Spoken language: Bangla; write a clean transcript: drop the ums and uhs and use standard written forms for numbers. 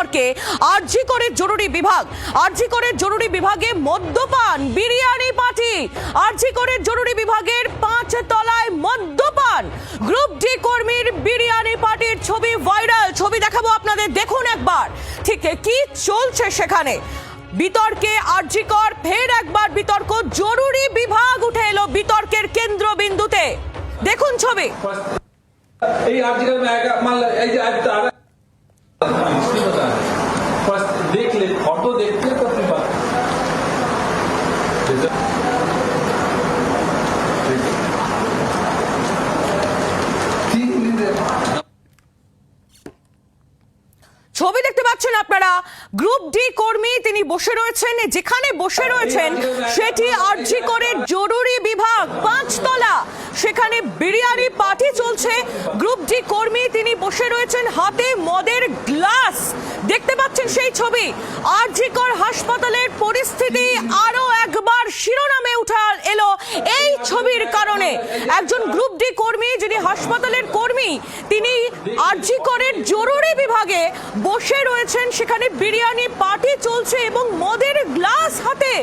বিতর্কে আরজি করে জরুরি বিভাগে মদ্যপান বিরিয়ানি পার্টি। আরজি করে জরুরি বিভাগের 5 তলায় মদ্যপান, গ্রুপ ডি কর্মীর বিরিয়ানি পার্টির ছবি ভাইরাল। ছবি দেখাবো আপনাদের, দেখুন একবার ঠিক কি চলছে সেখানে। বিতর্কে আরজি কর, ফের একবার বিতর্ক, জরুরি বিভাগ উঠে এলো বিতর্কের কেন্দ্রবিন্দুতে। দেখুন ছবি। এই আরজি কর এই যে দেখলে ফটো দেখতে তো ছবি দেখতে পাচ্ছেন আপনারা, গ্রুপ ডি কর্মী তিনি বসে রয়েছেন, যেখানে বসে রয়েছেন সেটি আরজি করে জরুরি বিভাগ 5 তলা, সেখানে বিরিয়ানি পার্টি চলছে। গ্রুপ ডি কর্মী তিনি বসে রয়েছেন, হাতে মদের গ্লাস। দেখতে পাচ্ছেন সেই ছবি। আরজি কর হাসপাতালের পরিস্থিতি আরো একবার শিরোনামে উঠে এলো এই ছবির কারণে। একজন গ্রুপ ডি কর্মী, যিনি হাসপাতালের কর্মী, তিনি আরজি করের জরুরি বিভাগে বসে রয়েছেন, সেখানে বিরিয়ানি পার্টি চলছে এবং মদের গ্লাস হাতে।